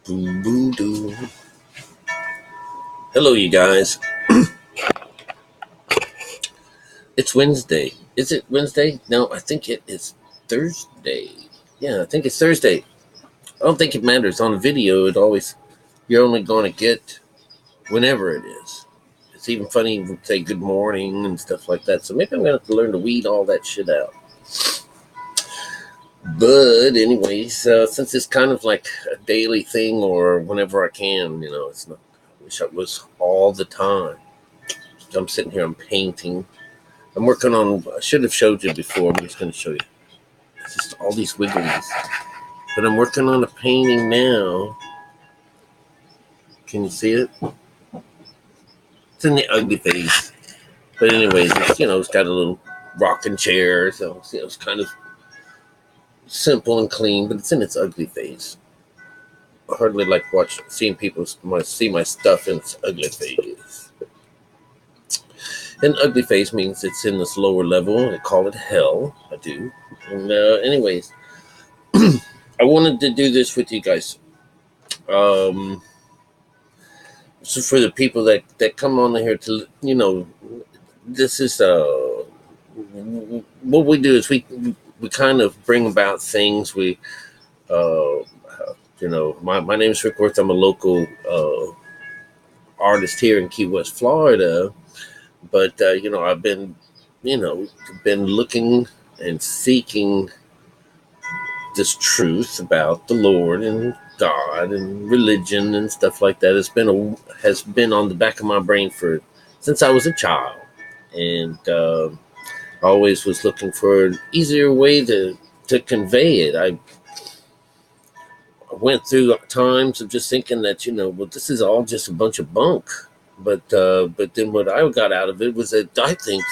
Boom, boom, doo. Hello, you guys. It's Wednesday. Is it Wednesday? No, I think it is Thursday. Yeah, I think it's Thursday. I don't think it matters. On a video, you're only going to get whenever it is. It's even funny to say good morning and stuff like that. So maybe I'm going to have to learn to weed all that shit out. But anyways, since it's kind of like a daily thing or whenever I can, it's not. I wish it was all the time. So I'm sitting here, I'm painting. I'm working on. I should have showed you before. I'm just going to show you. It's just all these wigglies. But I'm working on a painting now. Can you see it? It's in the ugly face. But anyways, it's got a little rocking chair, so it's kind of simple and clean, but it's in its ugly face. I hardly like seeing people see my stuff in its ugly face. And ugly face means it's in this lower level. I call it hell. I do. And anyways, I wanted to do this with you guys. So for the people that come on here to, this is what we do is we kind of bring about things. My name is Rick Worth. I'm a local artist here in Key West, Florida. But I've been looking and seeking this truth about the Lord and God and religion and stuff like that. Has been on the back of my brain since I was a child, and I always was looking for an easier way to convey it. I went through times of just thinking that this is all just a bunch of bunk, but then what I got out of it was that I think,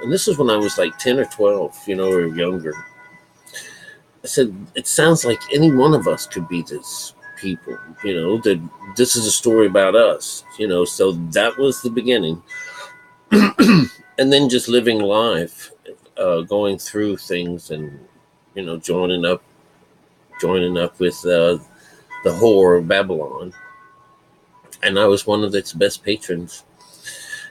and this is when I was like 10 or 12, or younger. I said, it sounds like any one of us could be this people, that this is a story about us, so that was the beginning. And then just living life, going through things and, joining up with the whore of Babylon. And I was one of its best patrons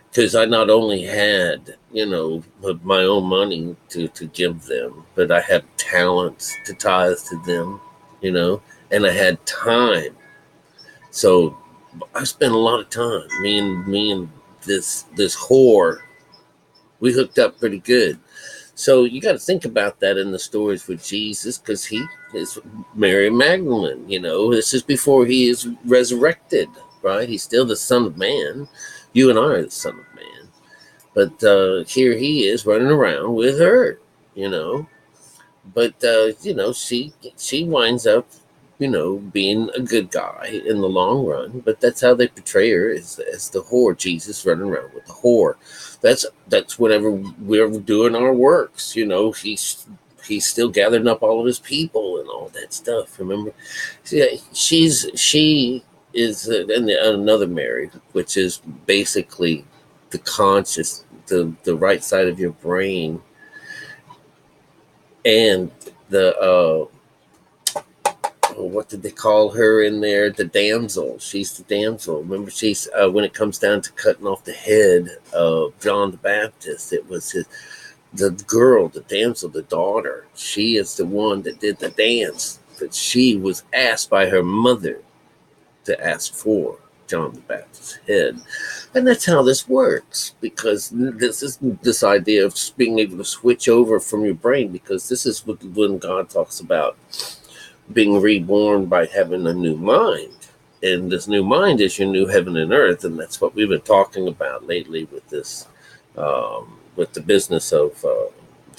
because I not only had, my own money to give them, but I had talents to tithe to them, and I had time. So I spent a lot of time. Me and this whore, we hooked up pretty good. So you got to think about that in the stories with Jesus, because he is Mary Magdalene. This is before he is resurrected, right? He's still the Son of Man. You and I are the Son of Man. But here he is running around with her, But she winds up, being a good guy in the long run. But that's how they portray her as the whore. Jesus running around with the whore. That's whenever we're doing our works. He's still gathering up all of his people and all that stuff. Remember, she is and another Mary, which is basically the conscious, the right side of your brain, and the what did they call her in there? The damsel. She's the damsel. Remember, she's when it comes down to cutting off the head of John the Baptist, it was the girl, the damsel, the daughter. She is the one that did the dance, but she was asked by her mother to ask for John the Baptist's head. And that's how this works, because this is this idea of being able to switch over from your brain, because this is when God talks about being reborn by having a new mind. And this new mind is your new heaven and earth. And that's what we've been talking about lately with this, with the business of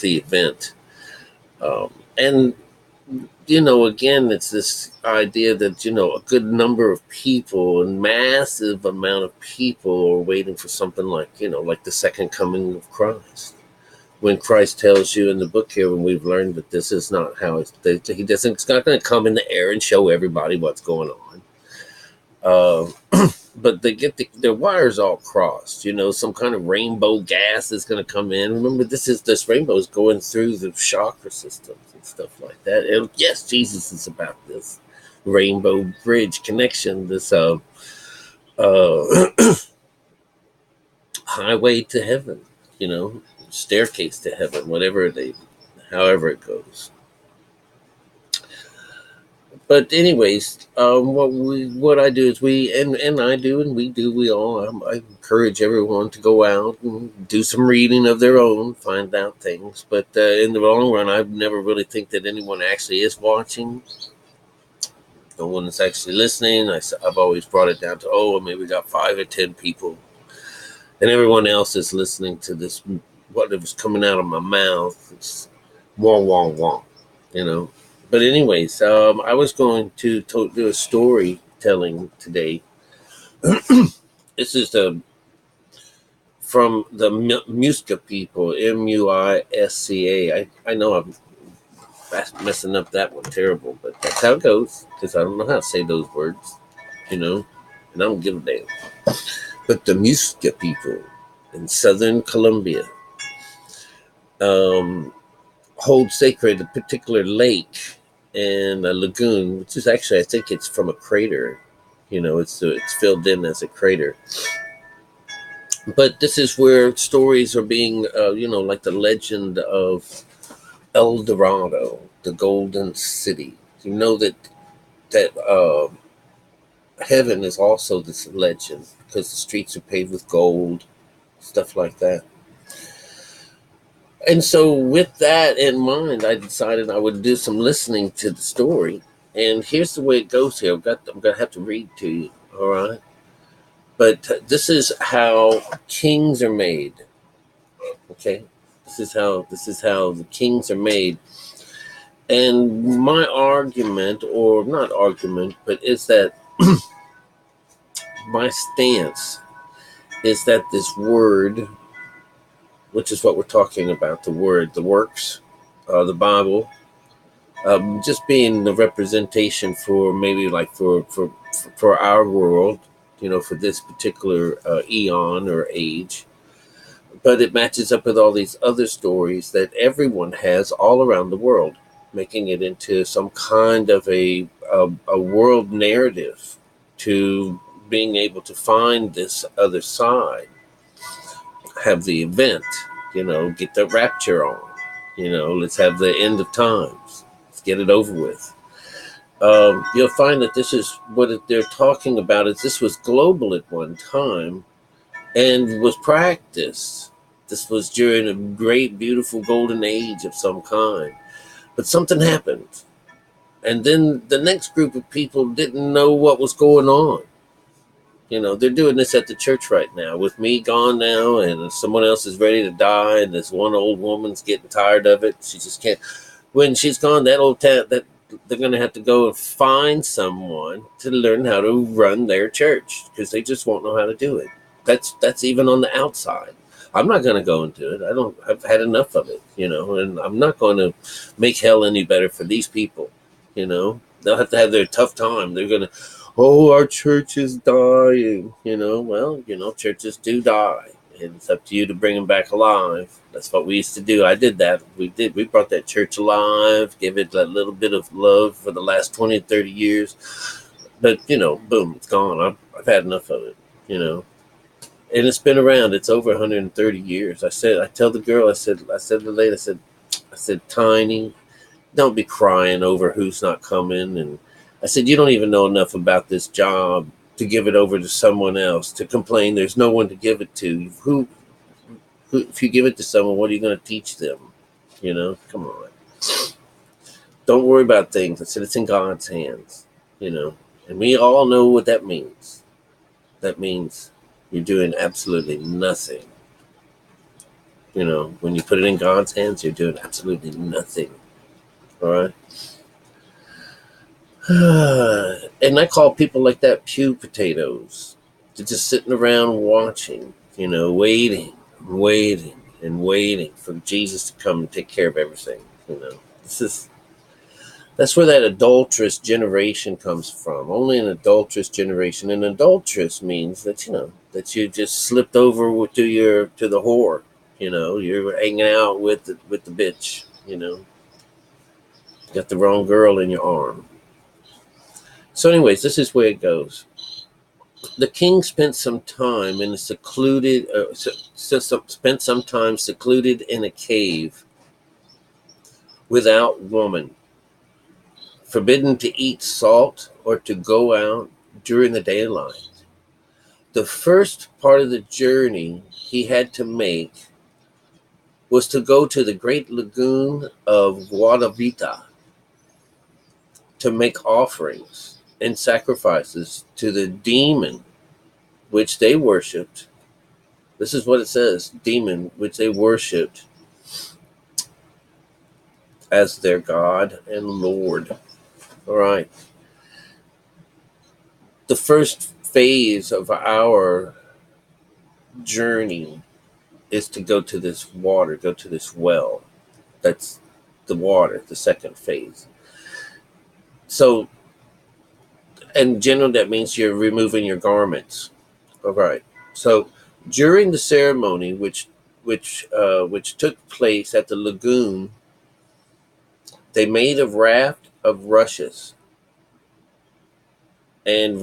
the event. And again, it's this idea that, a good number of people, and massive amount of people, are waiting for something like, like the second coming of Christ. When Christ tells you in the book here, when we've learned that this is not how it's not going to come in the air and show everybody what's going on. But they get their wires all crossed, some kind of rainbow gas is going to come in. Remember, this rainbow is going through the chakra systems and stuff like that. And yes, Jesus is about this. rainbow bridge connection, this uh, highway to heaven, staircase to heaven, however it goes. But anyways, what I do is we all. I encourage everyone to go out and do some reading of their own, find out things. But in the long run, I never really think that anyone actually is watching. No one is actually listening. I've always brought it down to, maybe we got 5 or 10 people, and everyone else is listening to this. What was coming out of my mouth, it's wong wong wong, you know. But anyways, I was going to do a storytelling today. This is from the Muisca people, Muisca. I know I'm messing up that one terrible, but that's how it goes because I don't know how to say those words, and I don't give a damn. But the Muisca people in southern Colombia hold sacred a particular lake and a lagoon, which is actually, I think it's from a crater. It's filled in as a crater. But this is where stories are being, like the legend of Eldorado, the Golden City. You know that heaven is also this legend because the streets are paved with gold, stuff like that. And so, with that in mind, I decided I would do some listening to the story. And here's the way it goes here. I'm going to have to read to you, all right? But this is how kings are made. Okay, this is how the kings are made. And my argument, or not argument, but is that my stance is that this word, which is what we're talking about, the word, the works, the Bible, just being the representation for maybe like for our world, for this particular eon or age. But it matches up with all these other stories that everyone has all around the world, making it into some kind of a world narrative to being able to find this other side, have the event, get the rapture on, let's have the end of times, let's get it over with. You'll find that this is what they're talking about. Is this was global at one time and was practiced. This was during a great, beautiful golden age of some kind. But something happened. And then the next group of people didn't know what was going on. They're doing this at the church right now with me gone now, and someone else is ready to die, and this one old woman's getting tired of it. She just can't. When she's gone, that they're going to have to go and find someone to learn how to run their church because they just won't know how to do it. That's even on the outside. I'm not going to go into it. I've had enough of it, and I'm not going to make hell any better for these people. They'll have to have their tough time. They're going to, our church is dying. Well, churches do die. And it's up to you to bring them back alive. That's what we used to do. I did that. We brought that church alive, gave it that little bit of love for the last 20, 30 years. But, boom, it's gone. I've had enough of it, And it's been around. It's over 130 years. I tell the girl, I said to the lady, I said, Tiny, don't be crying over who's not coming. And I said, you don't even know enough about this job to give it over to someone else, to complain there's no one to give it to. Who if you give it to someone, what are you going to teach them? Come on. Don't worry about things. I said, it's in God's hands, and we all know what that means. That means you're doing absolutely nothing. When you put it in God's hands, you're doing absolutely nothing. All right. And I call people like that pew potatoes. They're just sitting around watching, waiting and waiting for Jesus to come and take care of everything. That's where that adulterous generation comes from. Only an adulterous generation. And adulterous means that, that you just slipped over to the whore. You're hanging out with the bitch, got the wrong girl in your arm. So, anyways, this is where it goes. The king spent some time in a secluded, spent some time secluded in a cave without woman, forbidden to eat salt or to go out during the daylight. The first part of the journey he had to make was to go to the great lagoon of Guadavita to make offerings and sacrifices to the demon which they worshipped. This is what it says, demon which they worshipped as their God and Lord. All right. The first phase of our journey is to go to this water, go to this well. That's the water, the second phase. So, in general, that means you're removing your garments. All right. So, during the ceremony, which took place at the lagoon, they made a raft of rushes and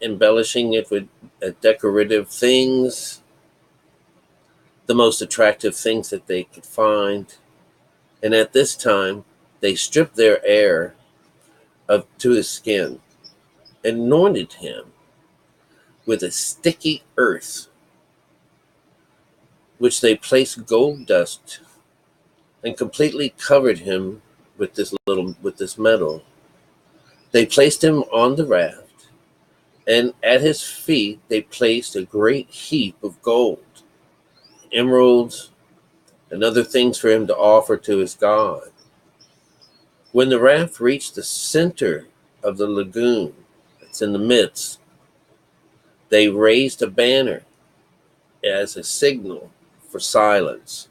embellishing it with decorative things, the most attractive things that they could find. And at this time, they stripped their heir to his skin, anointed him with a sticky earth, which they placed gold dust, and completely covered him with this metal. They placed him on the raft, and at his feet they placed a great heap of gold, emeralds, and other things for him to offer to his God. When the raft reached the center of the lagoon, it's in the midst, they raised a banner as a signal for silence.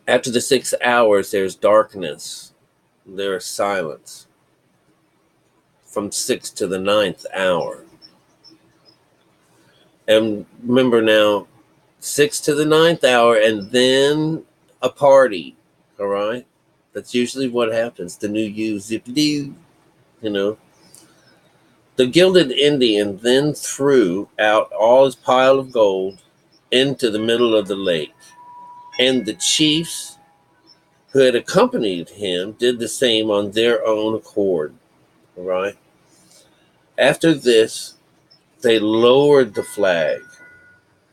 After the 6 hours, there's darkness, there is silence. From 6 to the ninth hour. And remember now, 6 to the ninth hour, and then a party. All right? That's usually what happens. The new you, zippity, you know. The gilded Indian then threw out all his pile of gold into the middle of the lake. And the chiefs who had accompanied him did the same on their own accord. All right? After this, they lowered the flag,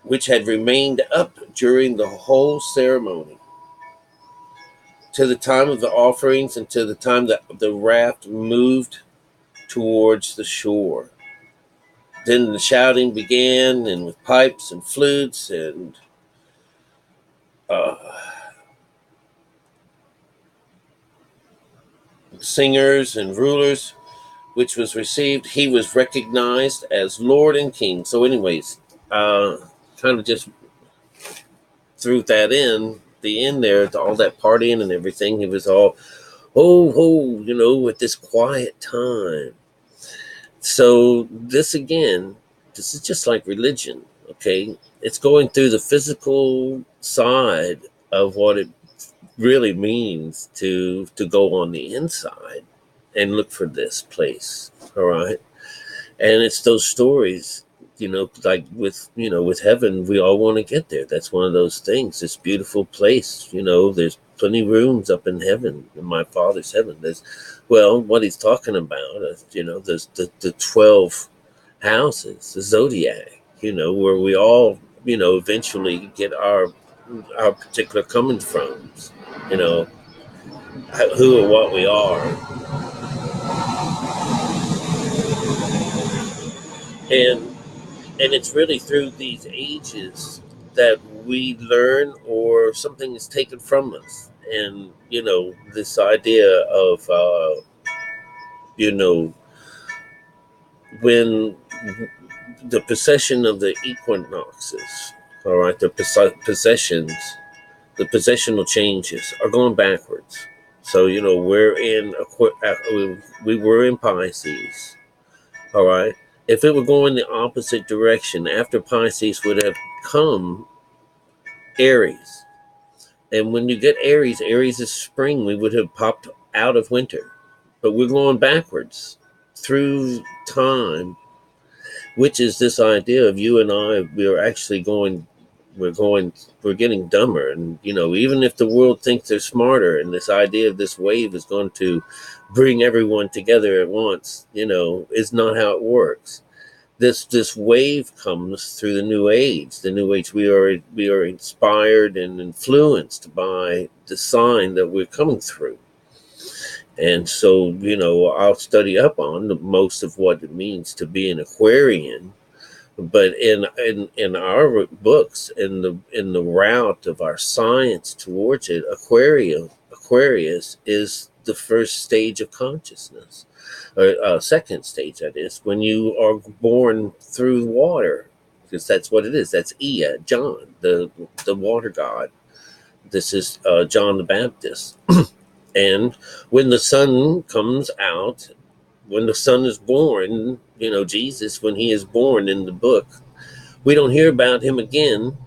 which had remained up during the whole ceremony, to the time of the offerings and to the time that the raft moved towards the shore. Then the shouting began, and with pipes and flutes and uh, singers and rulers, which was received, he was recognized as Lord and King. So, anyways, kind of just threw that in the end there, all that partying and everything. He was all ho ho, with this quiet time. So this again, this is just like religion, okay? It's going through the physical side of what it really means to go on the inside and look for this place, all right? And it's those stories, like with heaven, we all want to get there. That's one of those things. This beautiful place, there's plenty of rooms up in heaven, in my Father's heaven. There's, well, what he's talking about is, there's the 12 houses, the zodiac, where we all, eventually get our particular coming from, you know, who or what we are. And and it's really through these ages that we learn or something is taken from us. And this idea of you know when the possession of the equinoxes, all right, the possessions, the possessional changes are going backwards. So we're in we were in Pisces, all right. If it were going the opposite direction, after Pisces would have come Aries. And when you get Aries, Aries is spring. We would have popped out of winter. but we're going backwards through time, which is this idea of you and I. We're actually going. We're going. We're getting dumber, and even if the world thinks they're smarter, and this idea of this wave is going to bring everyone together at once, is not how it works. This wave comes through the new age. The new age. We are inspired and influenced by the sign that we're coming through. And so, I'll study up on most of what it means to be an Aquarian. But in our books, in the route of our science towards it, Aquarius is the first stage of consciousness, or second stage, that is, when you are born through water, because that's what it is. That's Ea, John, the water god. This is John the Baptist. And when the sun comes out, when the son is born, Jesus, when he is born in the book, we don't hear about him again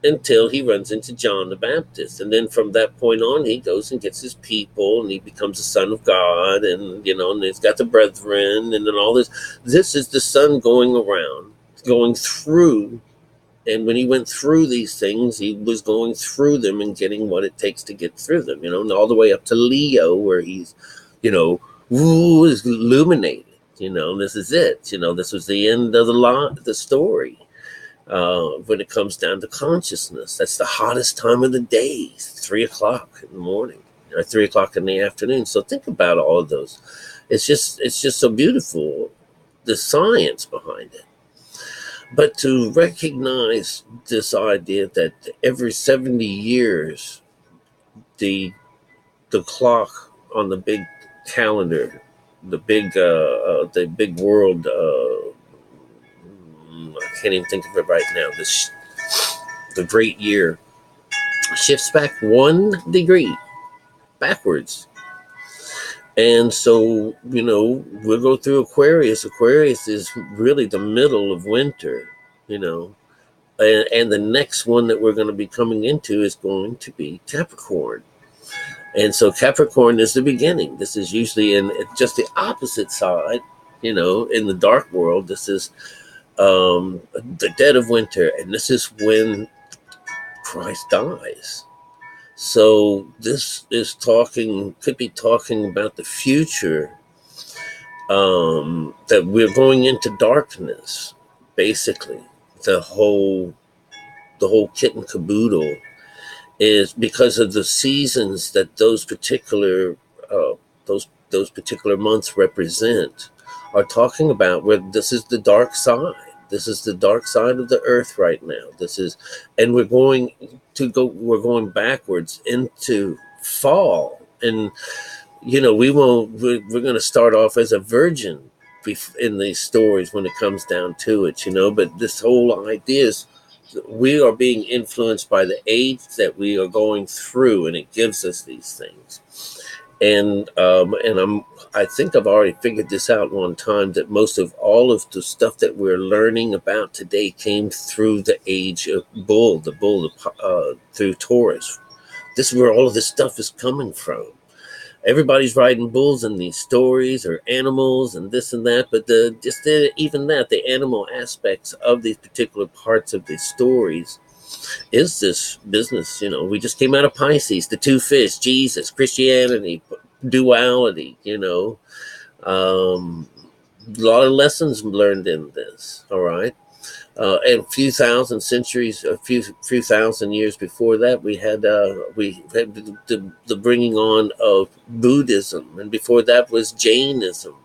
until he runs into John the Baptist. And then from that point on, he goes and gets his people, and he becomes a son of God, and, and he's got the brethren, and then all this. This is the son going around, going through. And when he went through these things, he was going through them and getting what it takes to get through them, and all the way up to Leo, where he's, is illuminated. This is it. This was the end of the story. When it comes down to consciousness, that's the hottest time of the day, 3:00 in the morning, or 3:00 in the afternoon. So think about all of those. It's just so beautiful, the science behind it. But to recognize this idea that every 70 years, the clock on the big calendar, the big world, I can't even think of it right now, the great year shifts back 1 degree backwards. And so, we'll go through Aquarius. Aquarius is really the middle of winter, and the next one that we're going to be coming into is going to be Capricorn. And so Capricorn is the beginning. This is usually in just the opposite side, in the dark world. This is the dead of winter, and this is when Christ dies. So this is could be talking about the future, that we're going into darkness, basically. The whole kit and caboodle is because of the seasons that those particular months represent, are talking about where this is the dark side. This is the dark side of the earth right now. And we're going backwards into fall. And, we're going to start off as a virgin in these stories when it comes down to it, but this whole idea is we are being influenced by the age that we are going through, and it gives us these things. And I think I've already figured this out one time, that most of all of the stuff that we're learning about today came through the age of bull, through Taurus. This is where all of this stuff is coming from. Everybody's riding bulls in these stories, or animals and this and that, but the animal aspects of these particular parts of these stories is this business. We just came out of Pisces, the two fish, Jesus, Christianity, duality, a lot of lessons learned in this. All right. And a few thousand years before that, we had the bringing on of Buddhism, and before that was Jainism.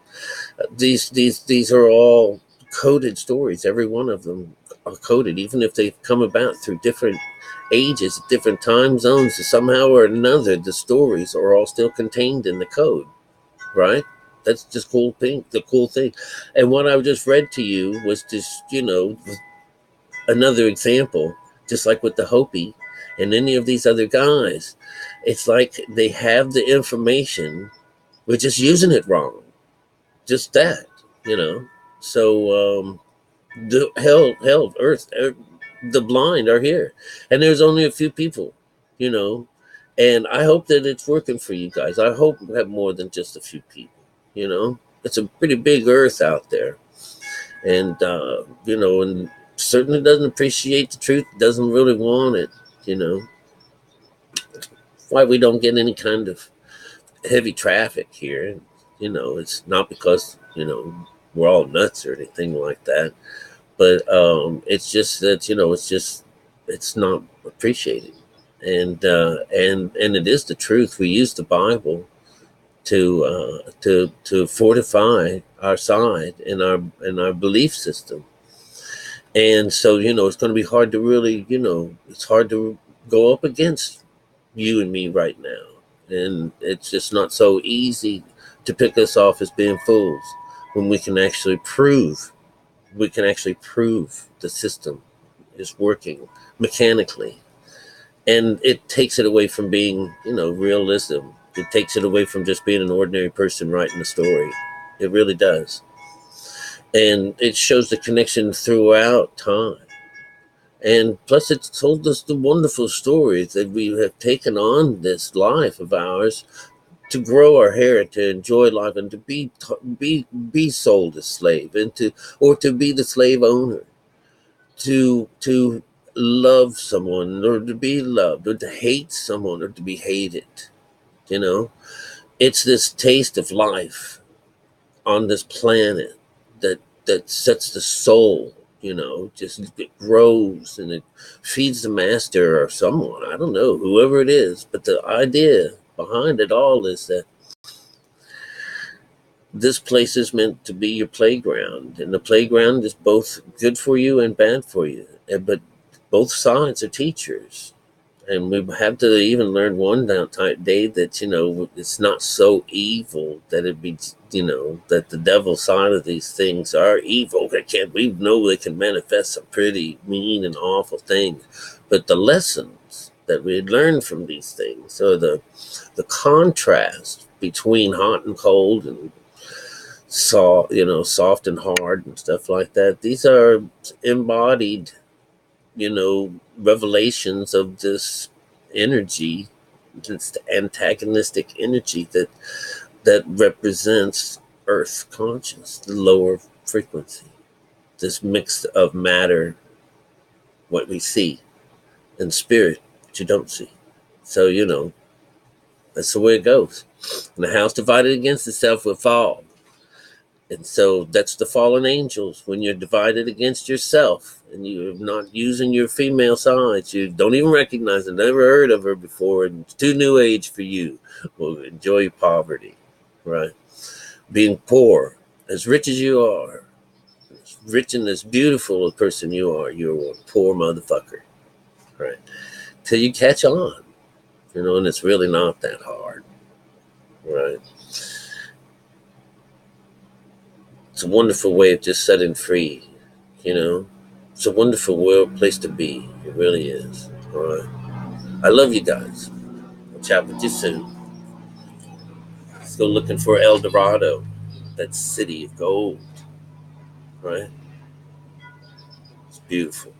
These are all coded stories. Every one of them are coded, even if they've come about through different ages, different time zones. Somehow or another, the stories are all still contained in the code, right? That's just the cool thing. And what I just read to you was just, another example, just like with the Hopi and any of these other guys. It's like they have the information, we're just using it wrong. Just that, So the earth, the blind are here, and there's only a few people, and I hope that it's working for you guys. I hope we have more than just a few people. It's a pretty big earth out there. And, and certainly doesn't appreciate the truth, doesn't really want it, you know. Why we don't get any kind of heavy traffic here. It's not because, we're all nuts or anything like that. But it's just that, it's not appreciated. And it is the truth. We use the Bible to fortify our side and our belief system. And so, it's going to be hard to really, it's hard to go up against you and me right now. And it's just not so easy to pick us off as being fools when we can actually prove the system is working mechanically. And it takes it away from being, realism. It takes it away from just being an ordinary person writing a story. It really does. And it shows the connection throughout time. And plus, it's told us the wonderful stories that we have taken on this life of ours to grow our hair, to enjoy life, and to be sold as slave, or to be the slave owner, to love someone, or to be loved, or to hate someone, or to be hated. You know, it's this taste of life on this planet that sets the soul, just it grows and it feeds the master or someone, I don't know, whoever it is. But the idea behind it all is that this place is meant to be your playground, and the playground is both good for you and bad for you. But both sides are teachers. And we have to even learn one day that, it's not so evil that it be, that the devil side of these things are evil. We know they can manifest some pretty mean and awful things. But the lessons that we learn from these things, or the contrast between hot and cold and soft and hard and stuff like that, these are embodied, revelations of this energy, this antagonistic energy that represents Earth conscious, the lower frequency, this mix of matter, what we see, and spirit, what you don't see. So, that's the way it goes. And a house divided against itself will fall. And so that's the fallen angels. When you're divided against yourself and you're not using your female sides, you don't even recognize it, never heard of her before, and it's too new age for you. Well, enjoy your poverty, right? Being poor, as rich as you are, as rich and as beautiful a person you're a poor motherfucker, right? Till you catch on, and it's really not that hard, right? It's a wonderful way of just setting free, It's a wonderful place to be. It really is. All right. I love you guys. I'll chat with you soon. Let's go looking for Eldorado, that city of gold, right? It's beautiful.